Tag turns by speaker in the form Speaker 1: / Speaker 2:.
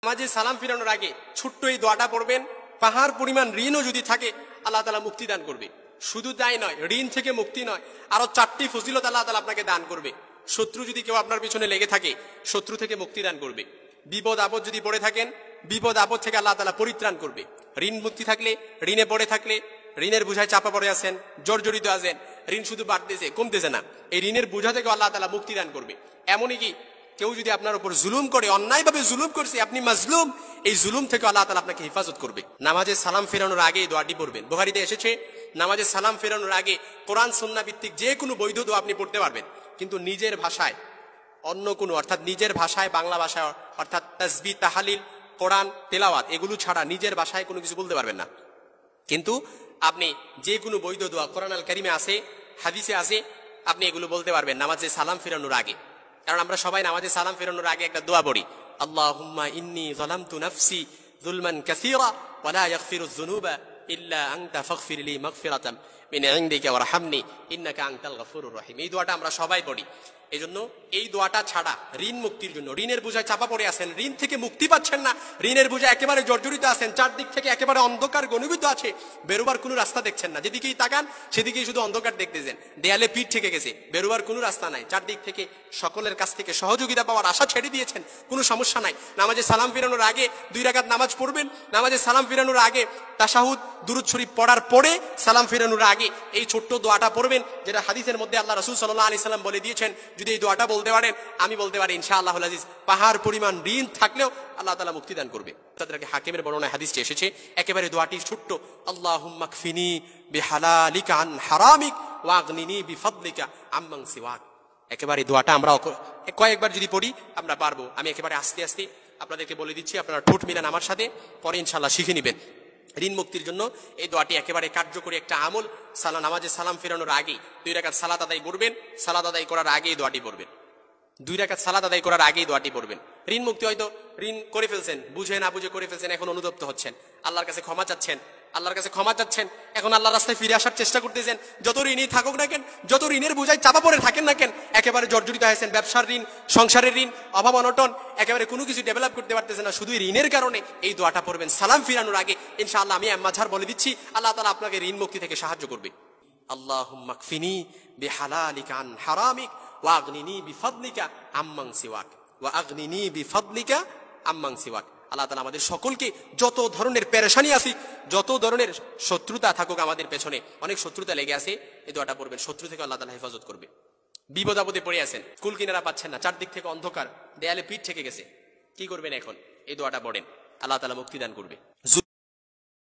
Speaker 1: নামাজে সালাম ফিরানোর আগে ছোট্ট এই দোয়াটা পড়বেন। পাহাড় পরিমাণ ঋণও যদি থাকে আল্লাহ তাআলা মুক্তি দান করবে। শুধু তাই নয়, ঋণ থেকে মুক্তি নয়, আরো 4টি ফজিলত আল্লাহ তাআলা আপনাকে দান করবে। শত্রু যদি কেউ আপনার পিছনে লেগে থাকে, শত্রু থেকে মুক্তি দান করবে। বিপদ আপদ যদি পড়ে থাকেন, বিপদ আপদ থেকে আল্লাহ তাআলা পরিত্রাণ করবে। ঋণ মুক্তি থাকলে, ঋণে পড়ে থাকলে, ঋণের বোঝায় চাপা পড়ে আছেন, জর্জরিত আছেন, ঋণ শুধু বাড়তেছে কমতেছে না, এই ঋণের বোঝা থেকে আল্লাহ তাআলা মুক্তি দান করবে। এমনই কি কেউ যদি আপনার উপর জুলুম করে, অন্যায়ভাবে জুলুম করছে, আপনি মাজলুম, এই জুলুম থেকে আল্লাহ তাআলা আপনাকে হেফাজত করবে। নামাজে সালাম ফেরানোর আগে এই দোয়াটি পড়বেন। বুখারীতে এসেছে নামাজে সালাম ফেরানোর আগে কোরআন সুন্নাহ ভিত্তিক যে কোনো বৈধ দোয়া আপনি পড়তে পারবেন, কিন্তু নিজের ভাষায় অন্য কোনো, অর্থাৎ নিজের ভাষায়, বাংলা ভাষায়, অর্থাৎ তাসবিহ, তাহলিল, কোরআন তেলাওয়াত এগুলো ছাড়া নিজের ভাষায় কোনো কিছু বলতে পারবেন না। কিন্তু আপনি যে কোনো বৈধ দোয়া কোরআন আল কারিমে আছে, হাদিসে আছে, আপনি এগুলো বলতে পারবেন নামাজে সালাম ফেরানোর আগে। কারণ আমরা সবাই নামাজে সালাম ফেরানোর আগে একটা দোয়া পড়ি, আল্লাহুম্মা ইন্নী যালামতু নাফসি যুলমান কাসীরা ওয়া লা ইয়াগফিরুয যুনুবা ইল্লা আনতা ফাগফির লি মাগফিরাতাম মিন ইনদিকা ওয়ারহামনি ইন্নাকা আনতাল গফুরুর রহিম। এই দোয়াটা আমরা সবাই পড়ি। এজন্য এই দোয়াটা ছাড়া ঋণ মুক্তির জন্য, ঋণের বোঝায় চাপা পড়ে আছেন, ঋণ থেকে মুক্তি পাচ্ছেন না, ঋণের বোঝায় একেবারে জর্জরিত আছেন, চারদিক থেকে একেবারে অন্ধকার ঘনীভূত আছে, বেরোবার কোনো রাস্তা দেখছেন না, যেদিকেই তাকান সেদিকেই শুধু অন্ধকার দেখতেছেন, দেয়ালে পিঠ থেকে গেছে, বেরোবার কোনো রাস্তা নাই, চারদিক থেকে সকলের কাছ থেকে সহযোগিতা পাওয়ার আশা ছেড়ে দিয়েছেন, কোনো সমস্যা নাই। নামাজে সালাম ফিরানোর আগে 2 রাকাত নামাজ পড়বেন। নামাজে সালাম ফিরানোর আগে তাশাহুদ, দুরূদ শরীফ পড়ার পরে সালাম ফিরানোর আগে এই ছোট্ট দোয়াটা পড়বেন, যেটা হাদিসের মধ্যে আল্লাহ রাসূল সাল্লাল্লাহু আলাইহি সাল্লাম বলে দিয়েছেন। যদি এই দোয়াটা বলতে পারেন, আমি বলতে পারি ইনশাআল্লাহুল আজিজ, পাহাড় পরিমাণ ঋণ থাকলেও আল্লাহ তাআলা মুক্তি দান করবে। তাদেরকে হাকিমের বর্ণনায় হাদিসটি এসেছে, একেবারে দোয়াটি ছোট্ট, আল্লাহুম্মা কফিনি বিহালালিকা আন হারামিক ওয়া আগনিনি বিফাদলিকা আম্মান সিওয়াক। একেবারে দোয়াটা আমরা কয়েকবার যদি পড়ি আমরা পারবো। আমি একেবারে আস্তে আস্তে আপনাদেরকে বলে দিচ্ছি, আপনারা ঠোঁট মিলান আমার সাথে, পরে ইনশাআল্লাহ শিখে নেবেন। ঋণ মুক্তির জন্য এই দোয়াটি একেবারে কার্যকরী একটা আমল। নামাজে সালাম ফেরানোর আগে 2 রাকাত সালাত আদায় করবেন, সালাত আদায় করার আগে এই দোয়াটি পড়বেন। 2 রাকাত সালাত আদায় করার আগেই দোয়াটি পড়বেন। ঋণ মুক্তি, হয়তো ঋণ করে ফেলছেন, বুঝে না বুঝে করে ফেলছেন, এখন অনুতপ্ত হচ্ছেন, আল্লাহর কাছে ক্ষমা চাচ্ছেন, আল্লাহর কাছে ক্ষমা চাচ্ছেন, এখন আল্লাহর রাস্তায় ফিরে আসার চেষ্টা করতেছেন। যত ঋণই থাকুক না কেন, যত ঋণের বোঝায় চাপা পড়ে থাকেন না কেন, একেবারে জর্জরিত হয়েছেন, ব্যবসার ঋণ, সংসারের ঋণ, অভাব অনটন, একেবারে কোনো কিছু ডেভেলপ করতে পারতেছেন না, শুধু ঋণের কারণে এই দোয়াটা পড়বেন সালাম ফিরানোর আগে। ইনশাআল্লাহ আমি মাঝার বলে দিচ্ছি, আল্লাহ তাআলা আপনাকে ঋণ মুক্তি থেকে সাহায্য করবে। আল্লাহুম্মা কফিনি বিহালালিকা আন হারামিক ওয়া আগনিনি বিফাদলিকা আম্মান সিওয়াক, ওয়া আগনিনি বিফাদলিকা আম্মান সিওয়াক। আল্লাহ তাআলা আমাদের সকলকে যত ধরনের পেরেশানি আছে, যত ধরনের শত্রুতা থাকুক আমাদের পেছনে, অনেক শত্রুতা লেগে আছে, এই দোয়াটা পড়বেন, শত্রু থেকে আল্লাহ তাআলা হেফাজত করবে। বিপদ আপদে পড়ে আছেন, কুল কিনারা পাচ্ছেন না, চারদিক থেকে অন্ধকার, দেয়ালে পিঠ থেকে গেছে, কি করবেন এখন? এই দোয়াটা পড়েন, আল্লাহ তাআলা মুক্তি দান করবে।